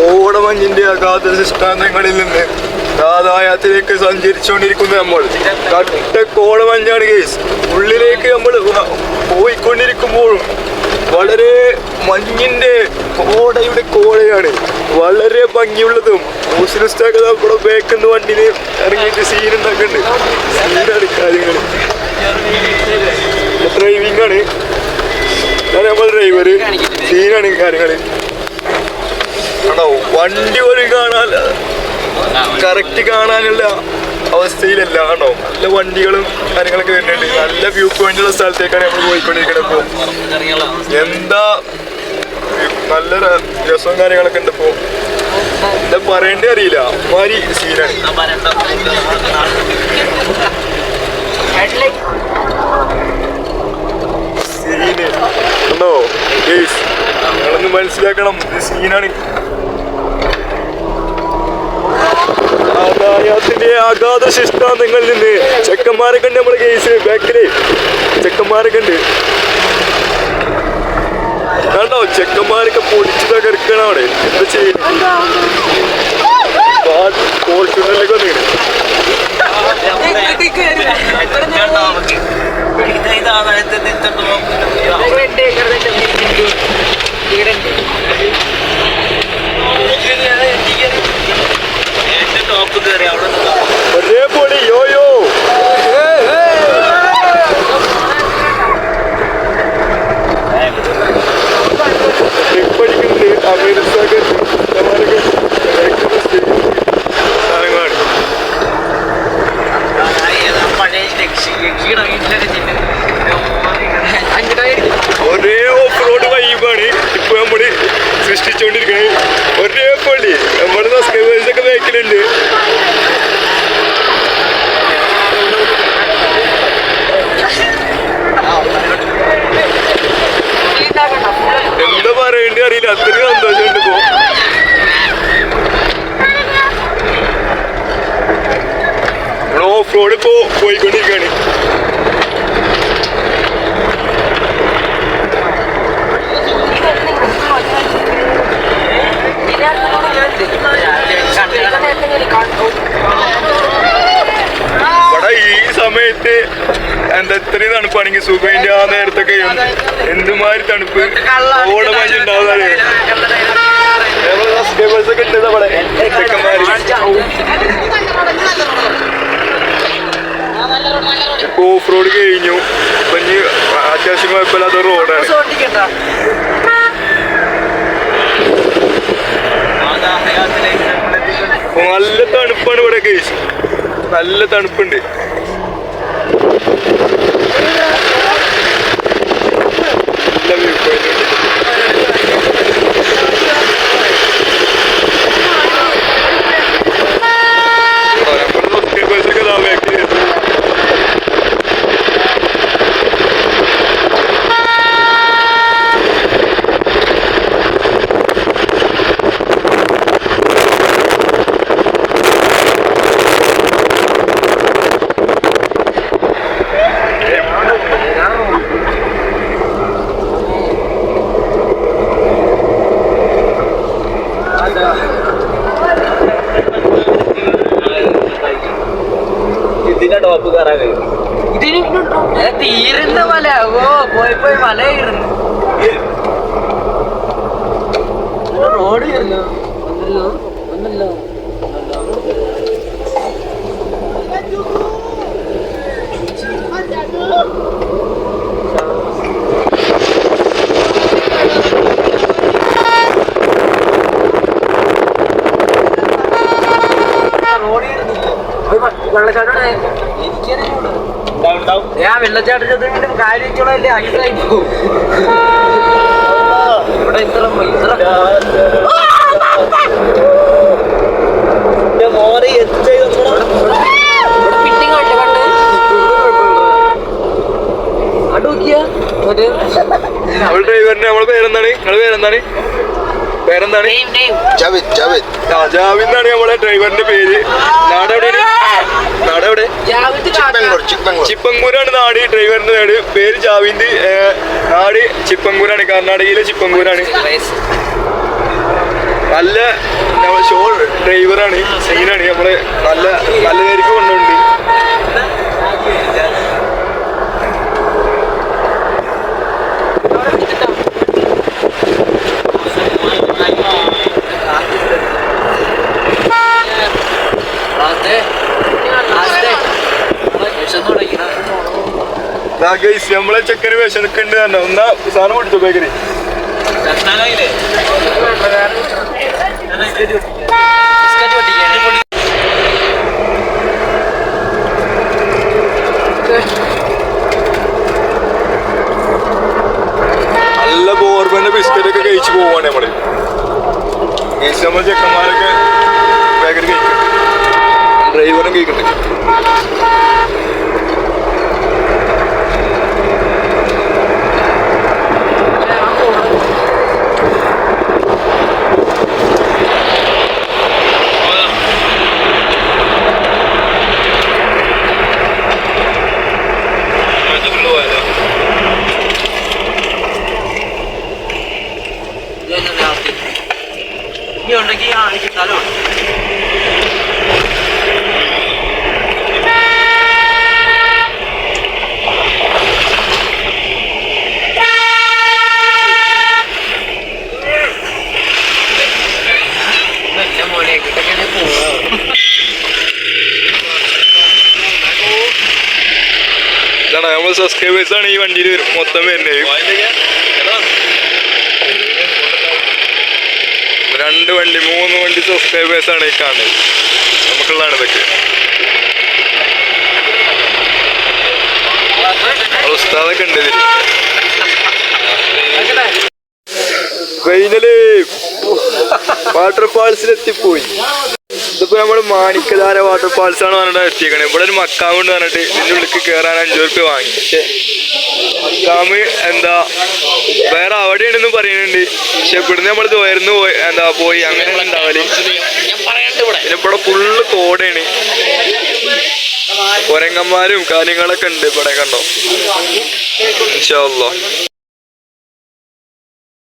കോടമഞ്ഞിന്റെ അഗാധ സിഷ്ടാന്തങ്ങളിൽ നിന്ന് ആദായത്തിലേക്ക് സഞ്ചരിച്ചുകൊണ്ടിരിക്കുന്ന നമ്മൾ കട്ട കോടമഞ്ഞാണ് കേസ്. ഉള്ളിലേക്ക് നമ്മൾ പോയിക്കൊണ്ടിരിക്കുമ്പോഴും വളരെ മഞ്ഞിന്റെ കോടയാണ്, വളരെ ഭംഗിയുള്ളതും. ഇവിടെ ബേക്കുന്ന വണ്ടിന് ഇറങ്ങിയിട്ട് സീനുണ്ടാക്കുന്നുണ്ട്. സീനാണ് കാര്യങ്ങൾ. ഡ്രൈവിംഗ് ആണ്, നമ്മൾ ഡ്രൈവറ്. സീനാണ് കാര്യങ്ങൾ. ആണോ വണ്ടി പോലും കാണാൻ കറക്റ്റ് കാണാനുള്ള അവസ്ഥയിലല്ല. ആണോ നല്ല വണ്ടികളും കാര്യങ്ങളൊക്കെ വരുന്നുണ്ട്. നല്ല വ്യൂ പോയിന്റുള്ള സ്ഥലത്തേക്കാണ് നമ്മൾ പോയിക്കൊണ്ടിരിക്കുന്നത്. ഇപ്പോൾ എന്താ നല്ല രസവും കാര്യങ്ങളൊക്കെ ഉണ്ട്. ഇപ്പോൾ എന്താ പറയേണ്ടത് അറിയില്ല, അമ്മാരി സീനാണ്. സീന് ആണോ ഗയ്സ്, നിങ്ങളൊന്ന് മനസ്സിലാക്കണം, സീനാണ്. ആദായത്തിന്റെ അഗാധ ശിഷ്ടാന്തങ്ങളിൽ നിന്ന് ചെക്കന്മാരൊക്കെ ഉണ്ട് നമ്മളെ കേസ്. ബാക്കില് ചെക്കന്മാരൊക്കെ ഉണ്ട് കണ്ടോ, ചെക്കന്മാരൊക്കെ പൊടിച്ചു തകർക്കണം അവിടെ. എന്താ ചെയ്യുന്നത്? ഫോർച്യൂണറിലേക്ക് വന്നിട്ട് ഒരേ പൊടി യോയോ. ട്രിപ്പ് അടിക്കുന്നുണ്ട് അമീർസാക്ക് ഒരേ ഓഫ് റോഡ് വൈബാണ് ഇപ്പൊ നമ്മള് സൃഷ്ടിച്ചുകൊണ്ടിരിക്കുന്നത്. ഒരേ പൊളി. നമ്മുടെ സബ്സ്ക്രൈബേഴ്സൊക്കെ ബാക്കിലുണ്ട്. എന്താ പറയേണ്ടി അറിയില്ല, അത്രയും സന്തോഷമുണ്ട്. ഇപ്പോ നമ്മൾ ഓഫ് റോഡ് ഇപ്പോ പോയിക്കൊണ്ടിരിക്കുകയാണ്. ഇവിടെ ഈ സമയത്ത് എന്താ ഇത്രയും തണുപ്പാണെങ്കിൽ സുഖമിന്റെ ആ നേരത്തൊക്കെ എന്തുമാതിരി തണുപ്പ് ഓടെ മഞ്ഞുണ്ടാവുന്നതാണ്. സബ്സ്ക്രൈബേഴ്സൊക്കെ ഉണ്ട് നമ്മുടെ ചെക്കന്മാര്. ഇപ്പൊ ഓഫ് റോഡ് കഴിഞ്ഞു. ഇപ്പൊ ഇനി അത്യാവശ്യം കുഴപ്പമില്ലാത്ത റോഡാണ്. നല്ല തണുപ്പാണ് ഇവിടെ കേസ്, നല്ല തണുപ്പുണ്ട്. നല്ല വ്യൂ പോയിന്റ് ഉണ്ട്. തീരുന്ന മല പോയി പോയി മല കയറുന്നു. റോഡ് കയറുന്നു. ഒന്നല്ലോ വെള്ളച്ചാട്ടം ഞാൻ വെള്ളച്ചാട്ടത്തിൽ കാര്യങ്ങളല്ലേ ഐസായി പോകും. ഇവിടെ ഇത്ര ഫിറ്റിംഗ് കണ്ട് അടുക്കിയ ഡ്രൈവറിന്റെ നമ്മളെ പേരെന്താണ്? നിങ്ങളെ പേരെന്താണ്? പേരെന്താണ്? ജാവിദ് എന്നാണ് നമ്മളെ ഡ്രൈവറിന്റെ പേര്. നാടെവിടെയാണ്? നാടെവിടെ? ചിപ്പങ്കൂരാണ് നാട്. ഡ്രൈവറിന്റെ നാട് പേര് ജാവിദ്. നാട് ചിപ്പങ്കൂരാണ്, കർണാടകയിലെ ചിപ്പങ്കൂരാണ്. നല്ല ഷോ ഡ്രൈവറാണ്, സീനാണ്. നമ്മള് നല്ല നല്ല നേരിക്ക് കൊണ്ടുണ്ട്. നമ്മളെ ചെക്കന് വിശനൊക്കെ ഉണ്ട് തന്നെ. എന്നാ സാധനം പിടിച്ചോ ബേക്കറി. നല്ല ബോർബന്റെ ബിസ്ക്കറ്റ് ഒക്കെ കഴിച്ചു പോവാണ് നമ്മള്. കഴിച്ച് നമ്മൾ ചെക്കന്മാരൊക്കെ ബേക്കറി കഴിക്കും, ഡ്രൈവറും കഴിക്കുന്നുണ്ട്. ഇതാണ് നമ്മൾ സബ്സ്ക്രൈബേഴ്സ് ആണ് ഈ വണ്ടിയിൽ മൊത്തം വരുന്നത്. 2 വണ്ടി 3 വണ്ടി സബ്സ്ക്രൈബേഴ്സ് ആണ് ഈ കാണുന്നത്. നമുക്കുള്ളതാണ് ഇതൊക്കെ. ഉസ്താദൊക്കെ ഉണ്ട് ഇതിൽ. ഫൈനല് വാട്ടർഫാൾസിലെത്തിപ്പോയി. ഇതിപ്പോ നമ്മള് മാണിക്കധാര വാട്ടർഫാൾസ് ആണ് പറഞ്ഞിട്ട് എത്തിയേക്കണേ. ഇവിടെ ഒരു മക്കാമുണ്ട് പറഞ്ഞിട്ട് ഇതിന്റെ ഉള്ളിൽ കയറാൻ 5 രൂപ വാങ്ങി. പക്ഷെ മക്കാമ് എന്താ വേറെ അവിടെയാണെന്ന് പറയുന്നുണ്ട്. പക്ഷെ ഇവിടുന്ന് നമ്മൾ ഉയർന്നു പോയി അങ്ങനെ ഉണ്ടാവല്. പിന്നെ ഇവിടെ ഫുള്ള് കോടയാണ്, കുരങ്ങന്മാരും കാര്യങ്ങളൊക്കെ ഉണ്ട് ഇവിടെ. കണ്ടോ? ഇൻഷാ അല്ലാഹ്.